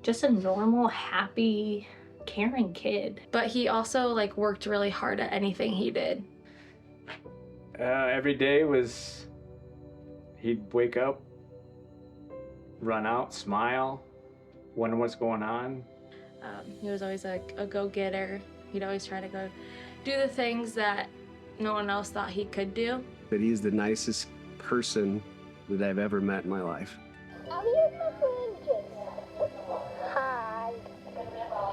just a normal, happy, caring kid. But he also like worked really hard at anything he did. Every day was, he'd wake up, run out, smile, wonder what's going on. He was always like a go-getter. He'd always try to go do the things that no one else thought he could do. But he's the nicest person that I've ever met in my life. Oh, here's my friend Jason. Hi.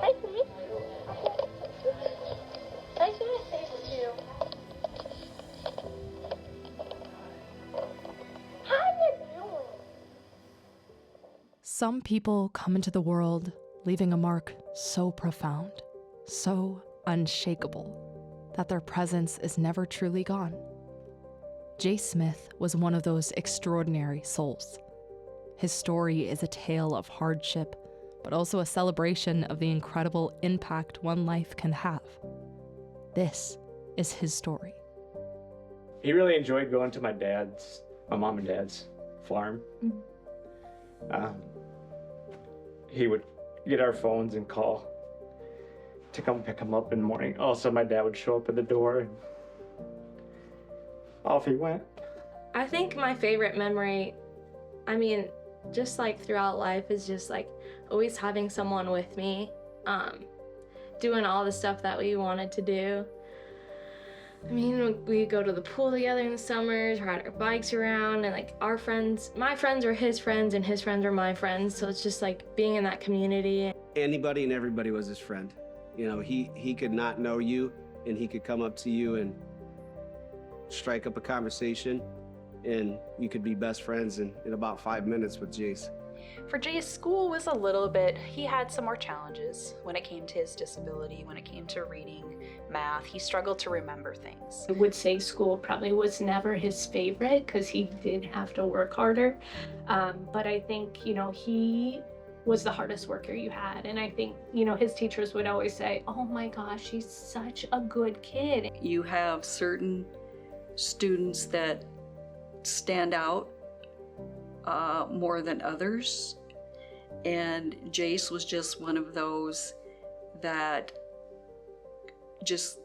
Hi, sweetie. Hi, sweetie. Thank you. How you doing? Some people come into the world leaving a mark so profound, so unshakable, that their presence is never truly gone. Jace Smith was one of those extraordinary souls. His story is a tale of hardship, but also a celebration of the incredible impact one life can have. This is his story. He really enjoyed going to my mom and dad's farm. He would get our phones and call to come pick him up in the morning. Also, my dad would show up at the door and off he went. I think my favorite memory, I mean, just like throughout life, is just like always having someone with me, doing all the stuff that we wanted to do. I mean, we go to the pool together in the summers, ride our bikes around, and like my friends are his friends and his friends are my friends. So it's just like being in that community. Anybody and everybody was his friend. You know, he could not know you, and he could come up to you and strike up a conversation, and you could be best friends in about 5 minutes with Jace. For Jace, school was a little bit, he had some more challenges when it came to his disability, when it came to reading, math. He struggled to remember things. I would say school probably was never his favorite because he did have to work harder. But I think, you know, he was the hardest worker you had. And I think, you know, his teachers would always say, oh my gosh, he's such a good kid. You have certain students that stand out more than others, and Jace was just one of those that just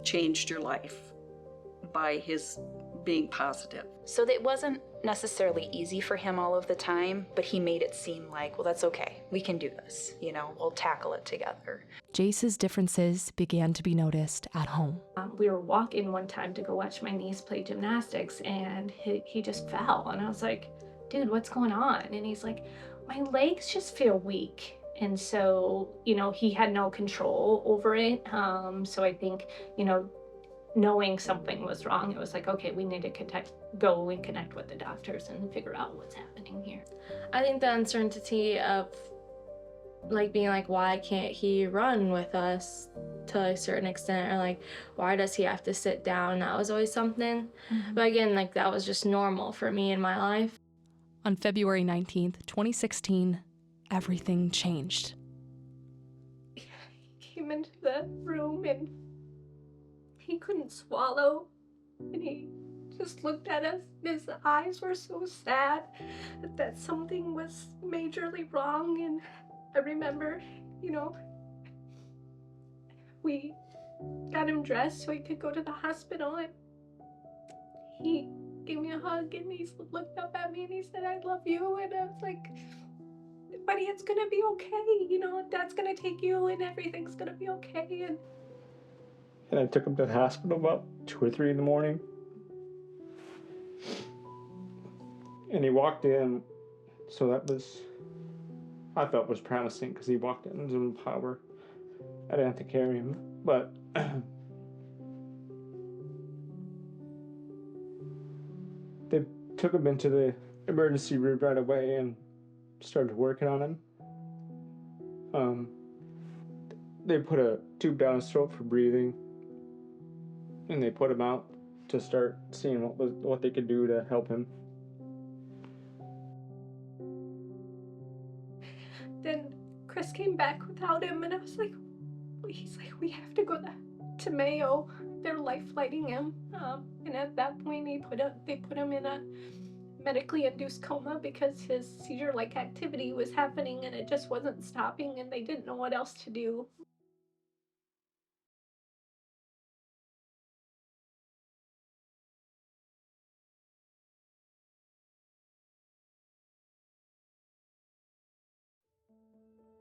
changed your life by his being positive. So it wasn't necessarily easy for him all of the time, but he made it seem like, well, that's okay. We can do this. You know, we'll tackle it together. Jace's differences began to be noticed at home. We were walking one time to go watch my niece play gymnastics, and he just fell. And I was like, dude, what's going on? And he's like, my legs just feel weak. And so, you know, he had no control over it. So I think, you know, knowing something was wrong, it was like, okay, we need to go and connect with the doctors and figure out what's happening here. I think the uncertainty of like being like, why can't he run with us to a certain extent, or like, why does he have to sit down? That was always something. But again, like that was just normal for me in my life. On February 19th, 2016, everything changed. He came into the room and he couldn't swallow, and he just looked at us. His eyes were so sad that something was majorly wrong. And I remember, you know, we got him dressed so he could go to the hospital, and he gave me a hug and he looked up at me and he said, I love you. And I was like, buddy, it's gonna be okay. You know, Dad's gonna take you and everything's gonna be okay. And I took him to the hospital about 2 or 3 in the morning. And he walked in, so that was, I thought was promising because he walked in with some power. I didn't have to carry him, but they took him into the emergency room right away and started working on him. They put a tube down his throat for breathing, and they put him out to start seeing what they could do to help him. Then Chris came back without him, and I was like, he's like, we have to go to Mayo. They're life flighting him. And at that point, they put him in a medically induced coma because his seizure-like activity was happening and it just wasn't stopping and they didn't know what else to do.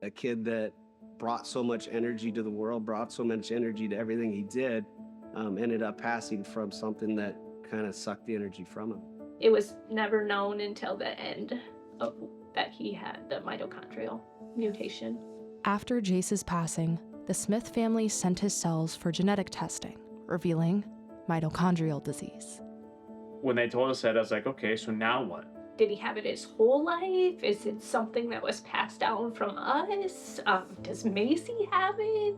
A kid that brought so much energy to the world, brought so much energy to everything he did, ended up passing from something that kind of sucked the energy from him. It was never known until the end of that he had the mitochondrial mutation. After Jace's passing, the Smith family sent his cells for genetic testing, revealing mitochondrial disease. When they told us that, I was like, okay, so now what? Did he have it his whole life? Is it something that was passed down from us? Does Macy have it?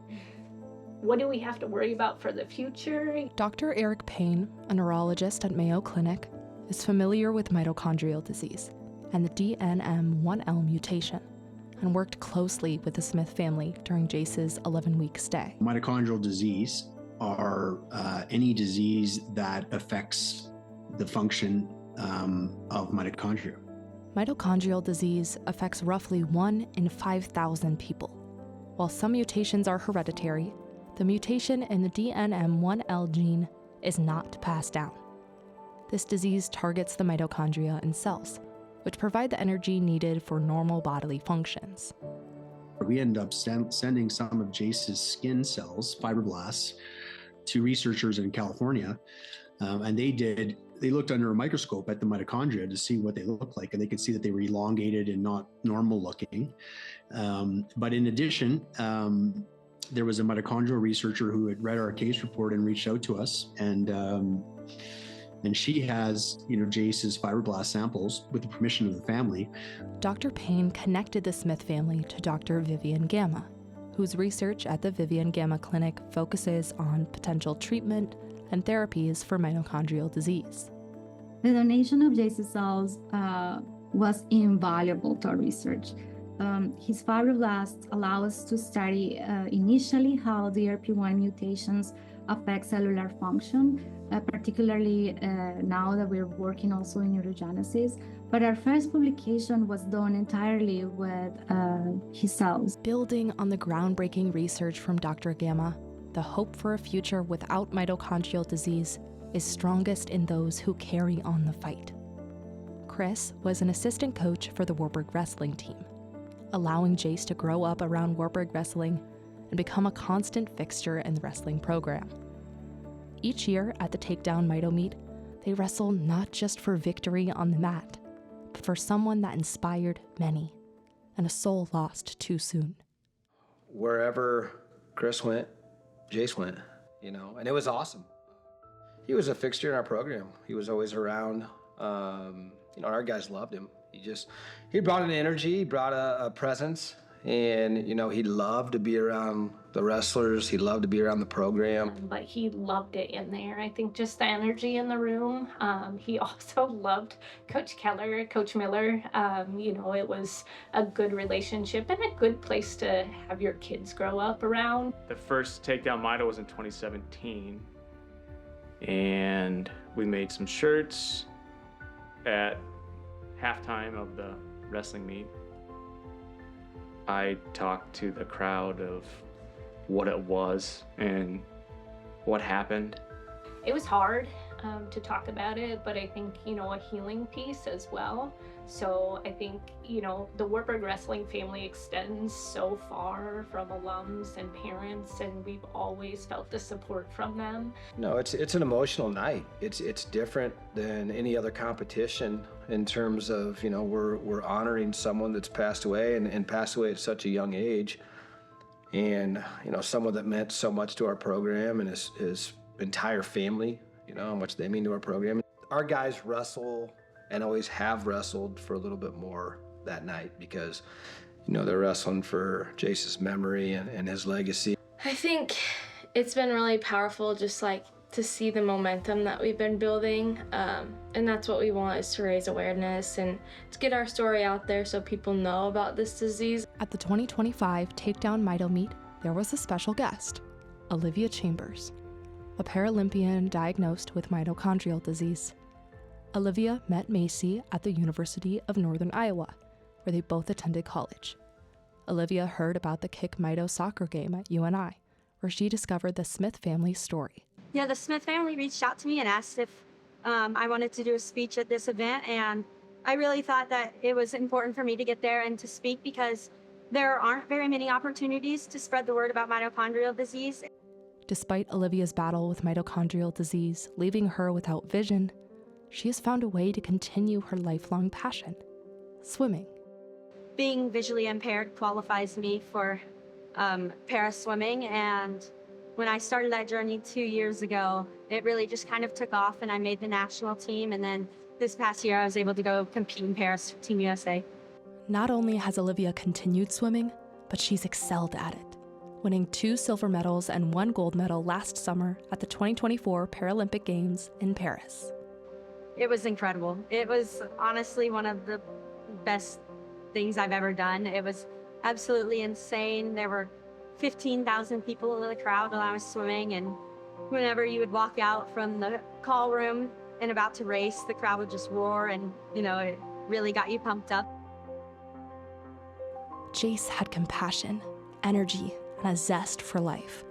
What do we have to worry about for the future? Dr. Eric Payne, a neurologist at Mayo Clinic, is familiar with mitochondrial disease and the DNM1L mutation, and worked closely with the Smith family during Jace's 11-week stay. Mitochondrial disease are any disease that affects the function of mitochondria. Mitochondrial disease affects roughly 1 in 5,000 people. While some mutations are hereditary, the mutation in the DNM1L gene is not passed down. This disease targets the mitochondria in cells, which provide the energy needed for normal bodily functions. We ended up sending some of Jace's skin cells, fibroblasts, to researchers in California, and they looked under a microscope at the mitochondria to see what they looked like, and they could see that they were elongated and not normal looking. But in addition, there was a mitochondrial researcher who had read our case report and reached out to us, and she has, Jace's fibroblast samples with the permission of the family. Dr. Payne connected the Smith family to Dr. Vivian Gamma, whose research at the Vivian Gamma Clinic focuses on potential treatment and therapies for mitochondrial disease. The donation of Jace's cells was invaluable to our research. His fibroblasts allow us to study initially how the DRP1 mutations affect cellular function, particularly now that we're working also in neurogenesis. But our first publication was done entirely with his cells. Building on the groundbreaking research from Dr. Gamma, the hope for a future without mitochondrial disease is strongest in those who carry on the fight. Chris was an assistant coach for the Warburg wrestling team, allowing Jace to grow up around Warburg wrestling and become a constant fixture in the wrestling program. Each year at the Takedown Mito Meet, they wrestle not just for victory on the mat, but for someone that inspired many, and a soul lost too soon. Wherever Chris went, Jace went, and it was awesome. He was a fixture in our program. He was always around. Our guys loved him. He brought an energy, he brought a presence, and he loved to be around the wrestlers. He loved to be around the program. But he loved it in there. I think just the energy in the room. He also loved Coach Keller, Coach Miller. It was a good relationship and a good place to have your kids grow up around. The first Takedown Mito was in 2017, and we made some shirts at halftime of the wrestling meet. I talked to the crowd of what it was and what happened. It was hard to talk about it, but I think, a healing piece as well. So I think, the Warburg wrestling family extends so far from alums and parents, and we've always felt the support from them. No, it's an emotional night. It's different than any other competition in terms of, we're honoring someone that's passed away and passed away at such a young age. And, someone that meant so much to our program and his entire family, how much they mean to our program. Our guys wrestle and always have wrestled for a little bit more that night because, they're wrestling for Jace's memory and his legacy. I think it's been really powerful just to see the momentum that we've been building. And that's what we want, is to raise awareness and to get our story out there so people know about this disease. At the 2025 Takedown Mito Meet, there was a special guest, Olivia Chambers, a Paralympian diagnosed with mitochondrial disease. Olivia met Macy at the University of Northern Iowa, where they both attended college. Olivia heard about the Kick Mito soccer game at UNI, where she discovered the Smith family's story. Yeah, the Smith family reached out to me and asked if I wanted to do a speech at this event, and I really thought that it was important for me to get there and to speak because there aren't very many opportunities to spread the word about mitochondrial disease. Despite Olivia's battle with mitochondrial disease leaving her without vision, she has found a way to continue her lifelong passion, swimming. Being visually impaired qualifies me for para swimming, and when I started that journey 2 years ago, it really just kind of took off and I made the national team, and then this past year I was able to go compete in Paris for Team USA. Not only has Olivia continued swimming, but she's excelled at it, winning 2 silver medals and 1 gold medal last summer at the 2024 Paralympic Games in Paris. It was incredible. It was honestly one of the best things I've ever done. It was absolutely insane. There were 15,000 people in the crowd while I was swimming, and whenever you would walk out from the call room and about to race, the crowd would just roar, and it really got you pumped up. Jace had compassion, energy, and a zest for life.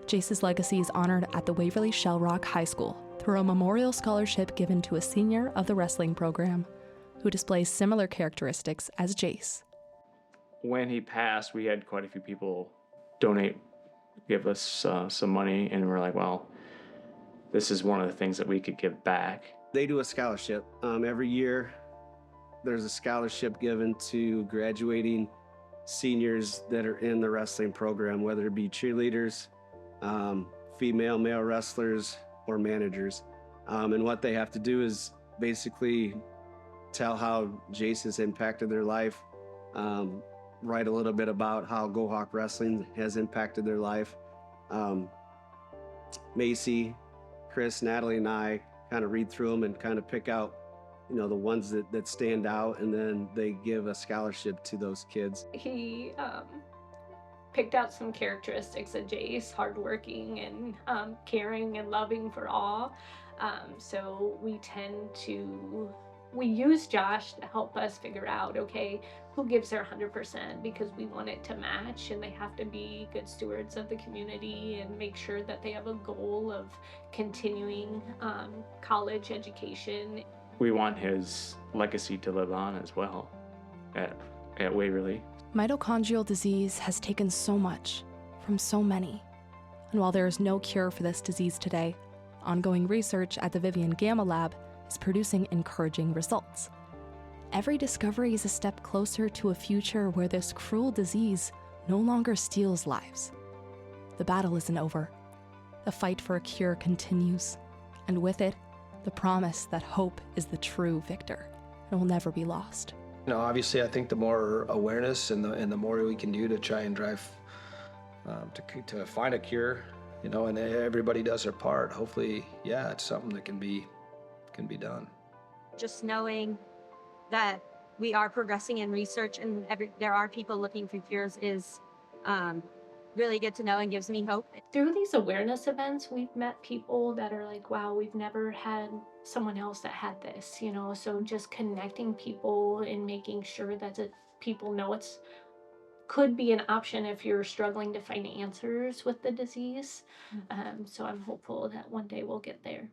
Jace's legacy is honored at the Waverly Shell Rock High School through a memorial scholarship given to a senior of the wrestling program who displays similar characteristics as Jace. When he passed, we had quite a few people donate, give us some money, and we're like, well, this is one of the things that we could give back. They do a scholarship. Every year, there's a scholarship given to graduating seniors that are in the wrestling program, whether it be cheerleaders, female, male wrestlers, or managers. And what they have to do is basically tell how Jace has impacted their life, write a little bit about how Go Hawk Wrestling has impacted their life. Macy, Chris, Natalie, and I kind of read through them and kind of pick out, the ones that stand out, and then they give a scholarship to those kids. He picked out some characteristics of Jace, hardworking and caring and loving for all. So we use Josh to help us figure out, okay, who gives their 100%, because we want it to match, and they have to be good stewards of the community and make sure that they have a goal of continuing college education. We want his legacy to live on as well at Waverly. Mitochondrial disease has taken so much from so many. And while there is no cure for this disease today, ongoing research at the Vivian Gamma Lab is producing encouraging results. Every discovery is a step closer to a future where this cruel disease no longer steals lives. The battle isn't over. The fight for a cure continues, and with it, the promise that hope is the true victor and will never be lost. Obviously, I think the more awareness and the more we can do to try and drive to find a cure, and everybody does their part. Hopefully, it's something that can be done. Just knowing that we are progressing in research and there are people looking for cures is really good to know and gives me hope. Through these awareness events, we've met people that are like, wow, we've never had someone else that had this, so just connecting people and making sure that people know it's could be an option if you're struggling to find answers with the disease. So I'm hopeful that one day we'll get there.